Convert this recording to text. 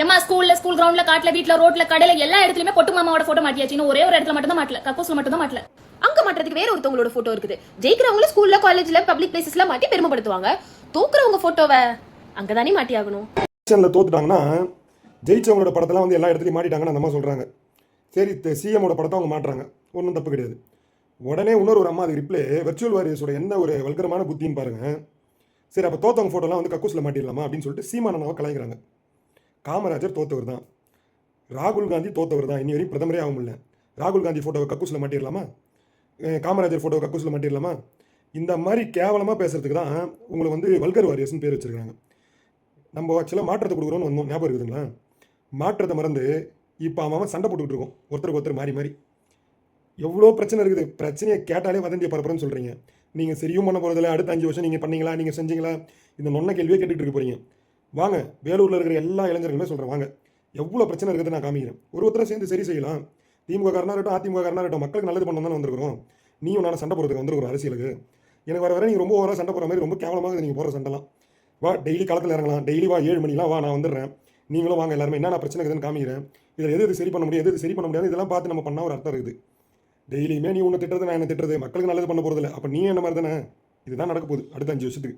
ஏமா ஸ்கூல் கிரவுண்ட்ல காட்டுல வீட்ல ரோட்ல கடையில எல்லா இடத்துலயுமே பொட்டு மாமாவோட போட்டோ மாட்டியாச்சு. இன்னும் ஒரே ஒரு இடத்துல மட்டும் தான் மாட்டல, கக்கூஸ்ல மட்டும் தான் மாட்டல. அங்க மாட்டுறதுக்கு வேற ஒருத்தவங்களோட போட்டோ இருக்குது. ஜெயிக்கிறவங்க ஸ்கூல்ல காலேஜ்ல பப்ளிக் பிளேசஸ்ல மாட்டி பெருமைப்படுத்துவாங்க. தோக்குறவங்க போட்டோவை அங்கதானே மாட்டி ஆகணும். தோத்துட்டாங்கன்னா ஜெயிச்சவங்களோட படத்தெல்லாம் வந்து எல்லா இடத்துலையும் மாட்டிட்டாங்கன்னு அந்த அம்மா சொல்கிறாங்க. சரி, சிஎம்மோட படத்தை அவங்க மாட்டுறாங்க, ஒன்றும் தப்பு கிடையாது. உடனே இன்னொரு ஒரு அம்மா அதுக்கு ரிப்ளே, வெர்ச்சுவல் வாரியர்ஸோட என்ன ஒரு வல்கரமான புத்தின்னு பாருங்கள். சரி, அப்போ தோத்தவங்க ஃபோட்டோலாம் வந்து கக்கூஸில் மாட்டிடலாமா அப்படின்னு சொல்லிட்டு சீமானவை கலாய்க்கிறாங்க. காமராஜர் தோத்தவர் தான், ராகுல் காந்தி தோத்தவர் தான், இனி வரையும் பிரதமரே ஆக முடியல. ராகுல் காந்தி ஃபோட்டோவை கக்கூஸில் மாட்டிடலாமா, காமராஜர் ஃபோட்டோவை கக்கூஸில் மாட்டிடலாமா? இந்த மாதிரி கேவலமாக பேசுறதுக்கு தான் உங்களுக்கு வந்து வல்கர் வாரியர்ஸ்னு பேர் வச்சுருக்காங்க. நம்ம ஆக்சுவலாக மாற்றத்தை கொடுக்குறோன்னு வந்தோம், ஞாபகம் இருக்குதுங்களா? மாற்றத்தை மறந்து இப்போ அவன் சண்டை போட்டுக்கிட்டு இருக்கோம் ஒருத்தருக்கு ஒருத்தர் மாறி மாறி. எவ்வளோ பிரச்சனை இருக்குது, பிரச்சனையை கேட்டாலே வதந்தியை பரப்புறேன்னு சொல்கிறீங்க. நீங்கள் சரியும் பண்ண போகிறதில்ல, அடுத்த 5 வருஷம் நீங்கள் பண்ணீங்களா, நீங்கள் செஞ்சீங்களா, இந்த நொன்ன கேள்வியே கேட்டுட்டு இருக்க போகிறீங்க. வாங்க, வேலூரில் இருக்கிற எல்லா இளைஞர்களுமே சொல்கிறேன், வாங்க, எவ்வளோ பிரச்சனை இருக்குது நான் காமிக்கிறேன். ஒருத்தரை சேர்ந்து சரி செய்யலாம். திமுக காரனாக இருக்கட்டும், அதிமுக காரனாக இருக்கட்டும், மக்களுக்கு நல்லது பண்ண தானே வந்திருக்கிறோம். நீயும் நான் சண்டை போடுறதுக்கு வந்துருக்குறோம் அரசியலுக்கு. எனக்கு வர நீங்கள் ரொம்ப ஓவராக சண்டை போடுற மாதிரி ரொம்ப கேவலமாக நீங்கள் போடுற சண்டைலாம். வா, டெய்லி காலத்தில் இறங்கலாம், டெய்லி வா 7 மணிலாம் வா, நான் வந்துடுறேன். நீங்களும் வாங்க, எல்லாருமே என்ன பிரச்சனை இருக்குதுன்னு காமிக்கிறேன். இதில் எது சரி பண்ண முடியும், எது சரி பண்ண முடியாது, இதெல்லாம் பார்த்து நம்ம பண்ணால் ஒரு அர்த்தம் இருக்குது. டெய்லியுமே நீ ஒன்று திட்டுறது, நான் என்ன திட்டுறது, மக்களுக்கு நல்லது பண்ண போகிறதில்ல. அப்போ நீ என்ன மாதிரி தானே, இதுதான் நடக்க போகுது அடுத்த 5 வருஷத்துக்கு.